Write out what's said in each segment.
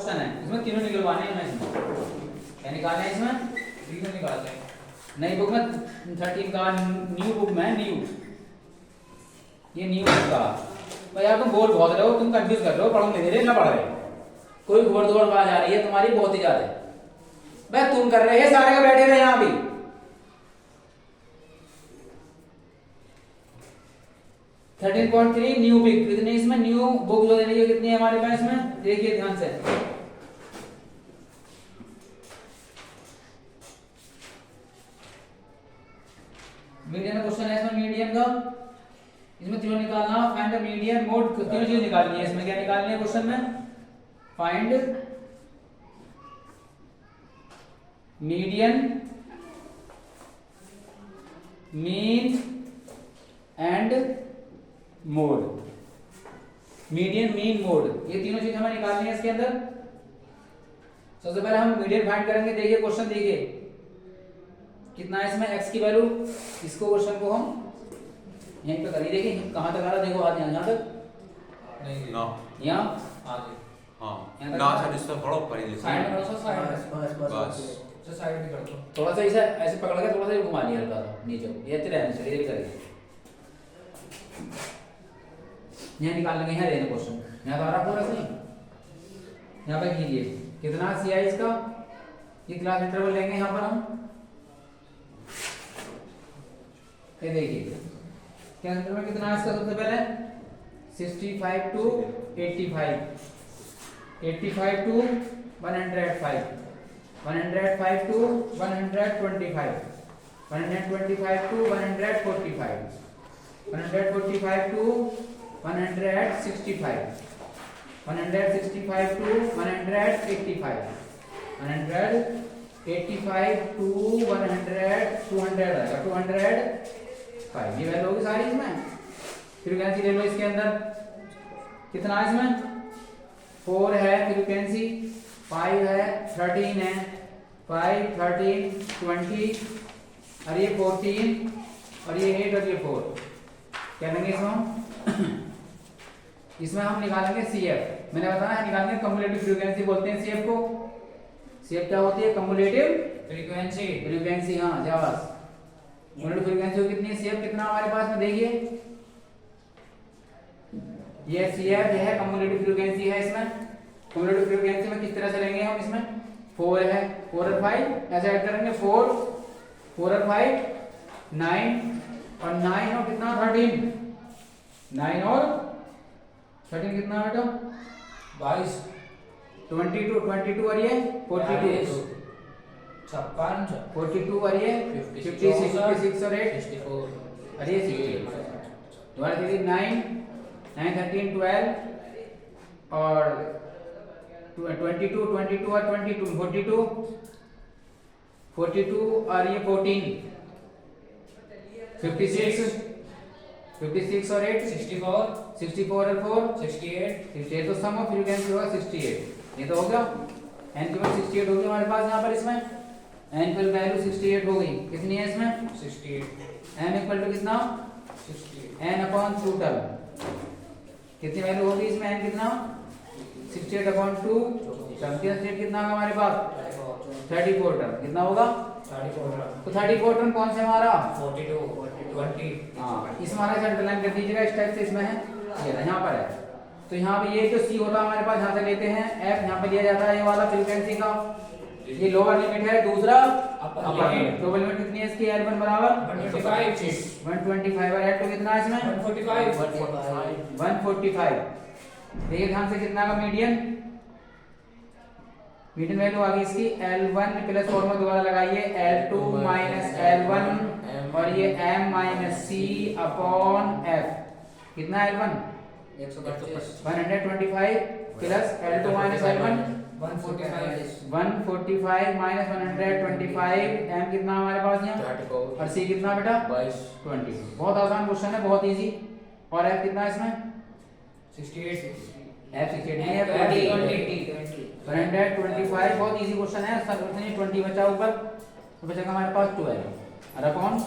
Question है, इसमें तीनों निकलवाने हैं। मैं इसमें क्या निकालना है, इसमें तीनों निकालते हैं। नई बुक में 13 का न्यू बुक में न्यू, ये न्यू बुक का। तो यार तुम बोल बहुत रहे हो, तुम कंफ्यूज कर रहे हो, पढ़ो नहीं दे रहे ना पढ़ रहे, कोई घोड़ दौड़ बात आ रही है तुम्हारी बहुत ही ज्यादा। भाई तुम कर रहे हैं सारे का बैठे रहे यहाँ भी। Thirteen point three new book, कितनी इसमें न्यू बुक जो देनी है कितनी है हमारे पास इसमें, देखिए ध्यान से। मीडियन क्वेश्चन है इसमें, मीडियन का इसमें तीनों निकालना, फाइंड द मीडियन मोड, तीनों चीज निकालनी है इसमें। क्या निकालनी है क्वेश्चन में, find median, mean and mode. Median, mean, mode, ये तीनों चीज हमें निकालनी है इसके अंदर। सबसे पहले हम मीडियन फाइंड करेंगे। देखिए क्वेश्चन, देखिए कितना है इसमें x की वैल्यू, इसको क्वेश्चन को हम यहीं पे करिए। देखिए कहां तक आ रहा, देखो हाथ यहाँ तक नहीं ना यहाँ आगे। हाँ ना सर, इससे बड़ा ऊपर ही लिखा साइड है। में करो, साइड बस से साइड भी कर दो। थोड़ा सा ऐसे पकड़ के थोड़ा सा घुमा लिया हल्का सा नीचे, ये अच्छे रहने चाहिए, ये करिए। यहाँ निकाल लेंगे, यहाँ रहने क्वेश्चन, यहाँ तो आ रहा पूरा सही। यहाँ पे कीजिए कितना सी आई इसका, ये क्लास इंटरवल लेंगे यहाँ पर हम। ये देखिए क्या इंटरवल कितना है इसका, सबसे पहले 65 to 85, 85 to 105, 105 to 125, 125 to 145, 145 to 165, 165 to 185, 185 to 205, ये वैल्यू होगी सारी इसमें। फ्रीक्वेंसी ले लो इसके अंदर, कितना है इसमें 4 है फ्रीक्वेंसी, 5 है, 13 है, 5, 13, 20 और ये 14 और ये 8 और ये 4। क्या लेंगे इसमें इसमें हम निकालेंगे CF। मैंने बताया है निकालेंगे कम्युलेटिव फ्रीक्वेंसी, बोलते हैं CF को। CF क्या होती है, कम्युलेटिव फ्रीक्वेंसी। फ्रीक्वेंसी, हाँ जावास। कम्युलेटिव फ्रीक्वेंसी कितनी है, CF कितना हमारे पास में, देखिए ये CF है कम्युलेटिव फ्रीक्वेंसी है इसमें। कम्युलेटिव फ्रीक्वेंसी में किस तरह से लेंगे हम, इसमें 4 है, 4 और 5 ऐसे ऐड करेंगे, 4 और 5 9 और 9 और कितना 13, 9 और 13 कितना बेटा 22, 22, 22 और ये 42, 56, 42 और ये 56, 56 और 8 64 और ये 60। दोबारा देखिए 9, 9, 13, 12 और 22, 22 और 22, 42, 42 और ये 14, 56, 56 और 8 64 64 और 4 68 68। तो सम ऑफ फ्रीक्वेंसी होगा 68। ये तो हो गया, n की वैल्यू 68 होगी हमारे पास यहाँ पर। इसमें n की वैल्यू 68 हो गई, कितनी है इसमें 68 n इक्वल टू कितना 68 n अपॉन 2 टर्म, कितनी वैल्यू होगी इसमें n कितना 68 अपॉन 2 टर्म, कितना होगा हमारे पास 34 टर्म, कितना होगा 34 तो 34 टर्म कौन से हमारा 42 20। हाँ, इस हमारे से अंडरलाइन कर दीजिएगा, इस टाइप से इसमें है, ये यहाँ पर है। तो यहाँ पे ये जो C होता है हमारे पास, यहाँ से लेते हैं F, यहाँ पे लिया जाता है ये वाला फ्रीक्वेंसी का, ये लोअर लिमिट है, दूसरा अपर लिमिट। तो लिमिट कितनी है इसकी, L1 बराबर 125 125 और L2 कितना है इसमें 145 145। देखिए ध्यान से कितना का मीडियन, मीडियन वैल्यू आ गई इसकी L1 प्लस फॉर्मूला दोबारा लगाइए, L2 माइनस L1 और ये M minus C upon F, कितना L1 125 plus L2 minus L1 145 minus 125, M कितना हमारे पास यहाँ और C कितना बेटा 20। बहुत आसान क्वेश्चन है, बहुत इजी। और F कितना है इसमें 68 F 68 नहीं है 125, बहुत इजी क्वेश्चन है। सब 20 बचा ऊपर, तो बचेगा हमारे पास 12 और अपॉन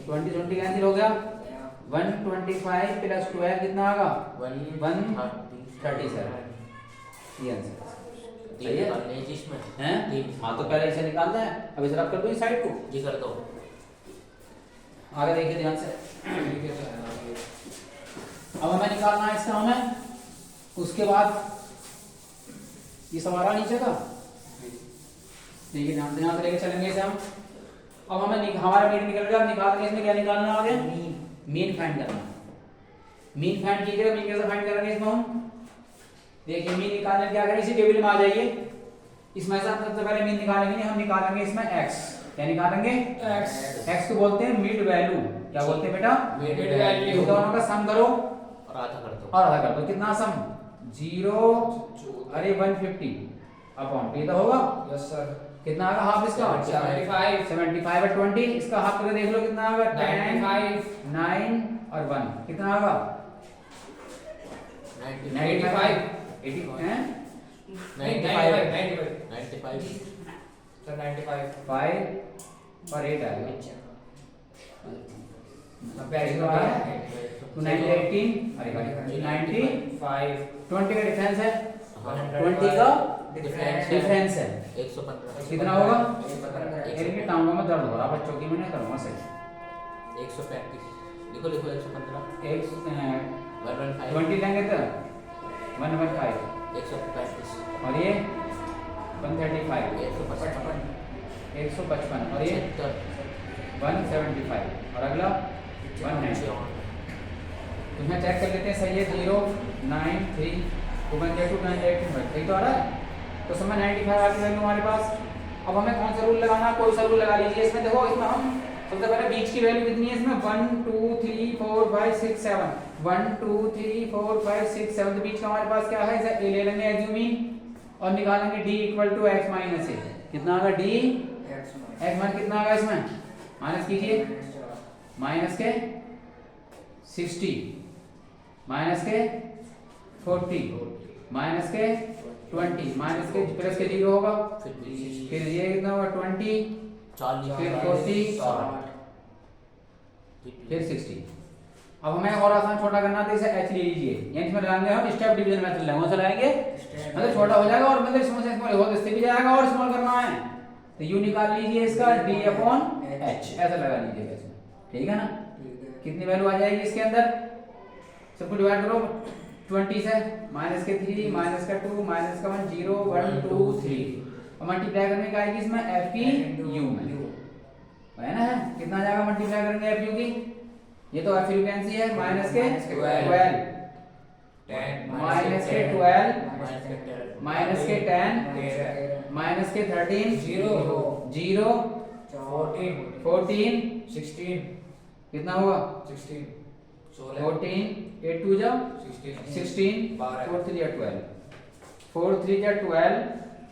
20 कैंसिल हो गया, 125 प्लस 12 कितना आएगा 137, ये आंसर। सही है इसमें हैं? हाँ तो पहले इसे निकालना है। अब इसे रब कर दो इस साइड को। जी कर दो। आगे देखिए ध्यान से। अब हमें निकालना है इसका हमें, उसके बाद ये सवारा नीचे का, देखिए ध्यान से लेके चलेंगे इसे हम। अब हमें हमारा मीन निकल गया, अब निकाल के इसमें क्या निकालना आ गया, मीन फाइंड करना। मीन फाइंड कीजिएगा, मीन कैसे फाइंड करेंगे इसमें हम, देखिए मीन निकालने क्या करें, इसी टेबल में आ जाइए। इसमें से हम सबसे पहले मीन निकालेंगे, हम निकालेंगे इसमें x। क्या निकालेंगे, x को बोलते हैं मिड वैल्यू। क्या बोलते हैं बेटा, मिड वैल्यू। दोनों का सम करो और आधा कर दो। और आधा कर दो। कितना सम, 0 अरे 150 अपॉन p तो होगा। Yes sir. कितना आएगा हाफ इसका, 75 और 20 इसका हाफ करके देख लो कितना आएगा, 10 9 और 1 कितना आएगा 95 80 हैं 95 सर 95 5 और 8 आएगा। तो 90 18 अरे 95 20 का डिफरेंस है, 20 का डिफरेंस है 115 कितना होगा। इनकी टांगों में दर्द हो रहा बच्चों की, मैं नहीं करूंगा सही। 135 लिखो लिखो 115 एक 115 20 लेंगे तो 115 135 और ये 135 155 और ये 175 और अगला 190। तुम्हें चेक कर लेते हैं सही है। 0 9 3 2 1 2 9 8 ठीक तो आ रहा है। तो समय 95 आ गई हमारे पास। अब हमें कौन सा रूल लगाना, कोई सा रूल लगा लीजिए। इसमें देखो, इसमें हम सबसे पहले बीच की वैल्यू कितनी है इसमें, 1 2 3 4 5 6 7 1 2 3 4 5 6 7। तो बीच का हमारे पास क्या है, इसे ए ले लेंगे एज्यूमिंग और निकालेंगे d equal to x minus A. कितना आएगा d x मान कितना आएगा इसमें, माइनस कीजिए, माइनस के 60 माइनस के 40 माइनस के 20 माइनस के प्लस के 0 होगा, फिर ये कितना होगा 20 फिर 40 फिर 60। अब हमें और आसान छोटा करना है, तो इसे h ले लीजिए, यानी इसमें लगाएंगे हम स्टेप डिवीजन मेथड लगाएंगे, कौन सा लगाएंगे, मतलब छोटा हो जाएगा और मतलब स्मॉल से स्मॉल हो, इससे भी जाएगा और स्मॉल करना है तो u निकाल लीजिए इसका d अपॉन h ऐसा लगा लीजिएगा इसमें, ठीक है ना। कितनी वैल्यू आ जाएगी इसके अंदर, सबको डिवाइड करो 20 से, माइनस के 3 माइनस का 2 माइनस का 1 0 1 2 3 और मल्टीप्लाई करने का आएगी इसमें f की u में, है ना। कितना आ जाएगा मल्टीप्लाई करेंगे f u की, ये तो फ्रीक्वेंसी है, माइनस के 12 माइनस के 12 माइनस के 10 माइनस के 13 0 14 16 कितना हुआ 14 8 2 जा 16 4 3 जा 12 4 3 जा 12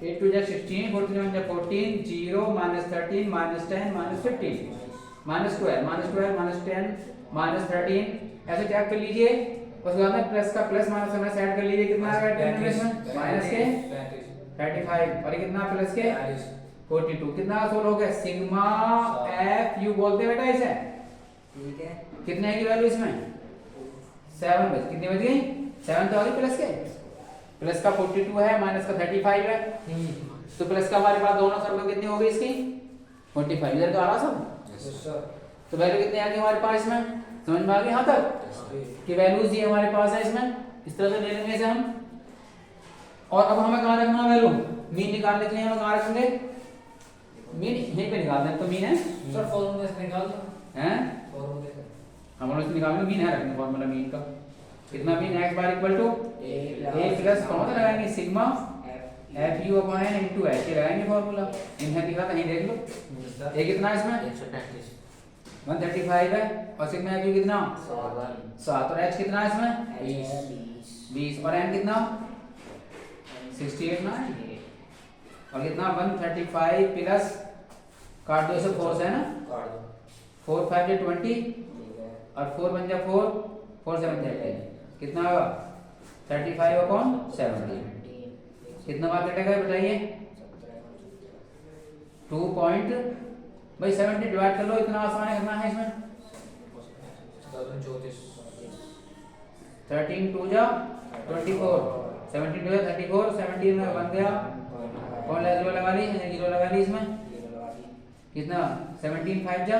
8 2 जा 16 4 3 1 जा 14 0 minus 13 minus 10 minus 15 minus 12 minus 10 minus 13 ऐसे टैग कर लीजिए। उसके बाद में प्लस का प्लस माइनस में ऐड कर लीजिए, कितना आ गया 10 में माइनस के 35 और ये कितना प्लस के 42 कितना सोल्व हो गया, सिग्मा एफ यू बोलते हैं बेटा इसे, ठीक है। कितने की वैल्यू इसमें 7 बच, कितनी बच गई 7 तो आ गई प्लस के, प्लस का 42 है माइनस का 35 है, तो प्लस का हमारे पास दोनों सर्कल कितनी हो गई इसकी 45 इधर तो आ रहा सब, तो वैल्यू कितनी आ गई हमारे पास इसमें, समझ में आ गई यहाँ तक कि वैल्यूज ये हमारे पास है इसमें, इस तरह से ले लेंगे इसे हम। और अब हमें कहाँ रखना वैल्यू, मीन निकालने के लिए हमें कहाँ रखेंगे, मीन यहीं पे निकाल दें, तो मीन है सर फॉर्मूला से निकाल दो, हैं फॉर्मूले से हम लोग निकाल लो, मीन है रखने फॉर्मूला मीन का, कितना mean x bar equal to a plus कौन सा लगाएंगे sigma f u upon n into h ये लगाएंगे फॉर्मूला, इन्हें दिखा कहीं देख लो, ये कितना है इसमें 135 है और सिग्मा f u कितना 7 और h कितना है इसमें 20 और n कितना 68 ना, और कितना 135 प्लस काट दो इसे 4 से है ना, 4 5 जा 20 और 4 1 जा 4 4 7 जा 10 कितना होगा 35 अपॉन 70 कितना बार कटेगा बताइए 2 पॉइंट भाई 70 डिवाइड कर लो, इतना आसान है करना है इसमें 13 2 जा 24 17 2 जा 34 17 में बन गया कौन ला 0 लगा ली, 0 लगा ली इसमें कितना 17 5 जा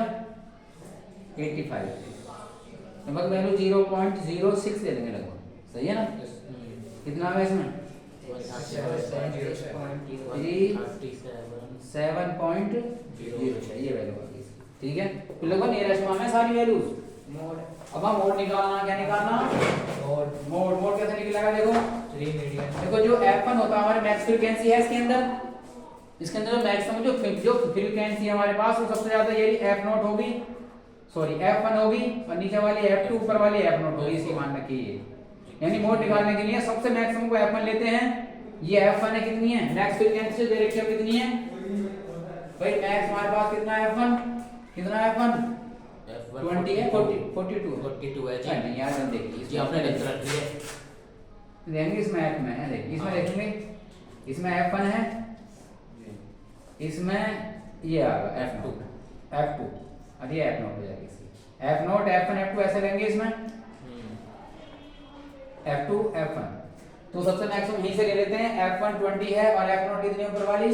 85, लगभग वैल्यू 0.06 ले लेंगे लगभग, सही है ना। कितना आ गया इसमें 7.0 ये वैल्यू आ गई, ठीक है। तो लगभग नियरेस्ट फॉर्म है सारी वैल्यूज। अब हम मोड निकालना, क्या निकालना, मोड कैसे निकलेगा, देखो देखो जो f1 होता है हमारे मैक्स फ्रीक्वेंसी है इसके अंदर जो मैक्सिमम जो फ्रीक्वेंसी है हमारे पास वो सबसे ज्यादा ये f0 होगी, सॉरी f1 होगी, और नीचे वाली f2 ऊपर वाली f0 होगी, इसी मान रखिए। यानी मोड निकालने के लिए सबसे मैक्सिमम को f1 लेते हैं, ये f1 है, कितनी है मैक्स फ्रीक्वेंसी से डायरेक्शन कितनी है भाई, मैक्स हमारे पास कितना है f1, कितना है f1 20 है 42 है जी। नहीं यार हम देखिए जी आपने गलत रख दिया देंगे इसमें f में है, देखिए इसमें देखेंगे, इसमें f1 है, इसमें ये आएगा f2 और ये f0 हो जाएगी इसकी, f0 f1 f2 ऐसे लेंगे इसमें f2 f1, तो सबसे मैक्सिमम यहीं से ले लेते हैं, f1 20 है और f0 कितनी है ऊपर वाली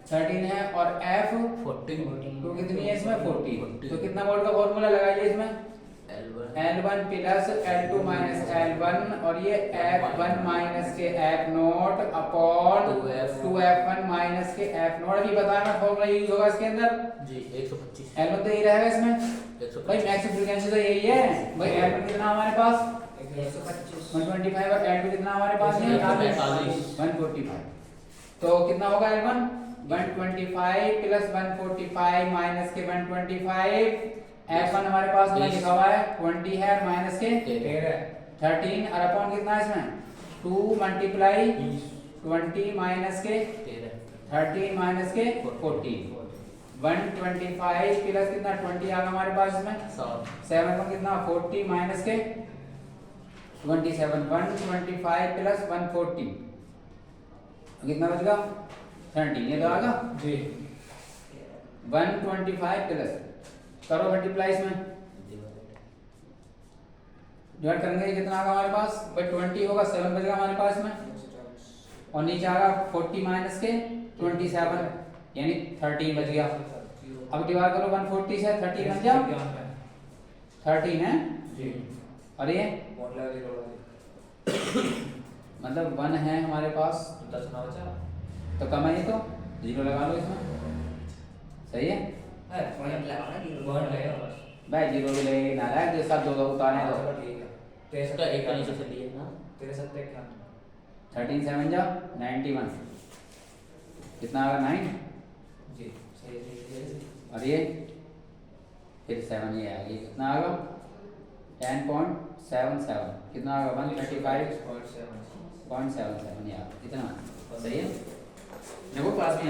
13 है और f14 तो कितनी है इसमें 40, तो कितना वोल्ट का फॉर्मूला लगाइए इसमें L1 plus L2 minus L1 और ये F1 माइनस के F0 अपॉन 2F1 माइनस के F0, अभी बताना फॉर्मूला यूज होगा इसके अंदर जी 125 L1 तो यही रहेगा इसमें भाई, मैक्स फ्रीक्वेंसी तो यही है भाई। L1 कितना हमारे पास 125 और L2 कितना हमारे पास है 145, तो कितना होगा L1 125 प्लस 145 माइनस के 125, F1 हमारे पास में लिखा हुआ है 20 है और माइनस के 13 और अपॉन कितना है इसमें 2 मल्टीप्लाई 20 माइनस के 13 माइनस के 40, 125 प्लस कितना 20 आ गया हमारे पास इसमें 7 में कितना 40 माइनस के 27, 125 प्लस 140 कितना बचेगा 13, ये तो आ गया जी। 125 प्लस करो मल्टीप्लाई इसमें डिवाइड करेंगे, कितना आएगा हमारे पास भाई 20 होगा, 7 बचेगा हमारे पास में, और नीचे आएगा 40 माइनस के 27 यानी 13 बच गया। अब डिवाइड करो 140 से 30 बन जाओ 13 है जी, और ये मतलब 1 है हमारे पास 10 ना बचा, तो कम है ये तो 0 लगा लो इसमें, सही है भाई 0 भी लगेगी ना है, जो सब दो उतारे तो ठीक है, तो इसका एक का नीचे से लिए ना तेरे 13 7 जा 91, कितना आ गया 9 जी, सही है। और ये फिर 7 ये आ गई, कितना आ गया 10.77, कितना आ गया 135.77 ये आ गया, इतना सही है। देखो पास में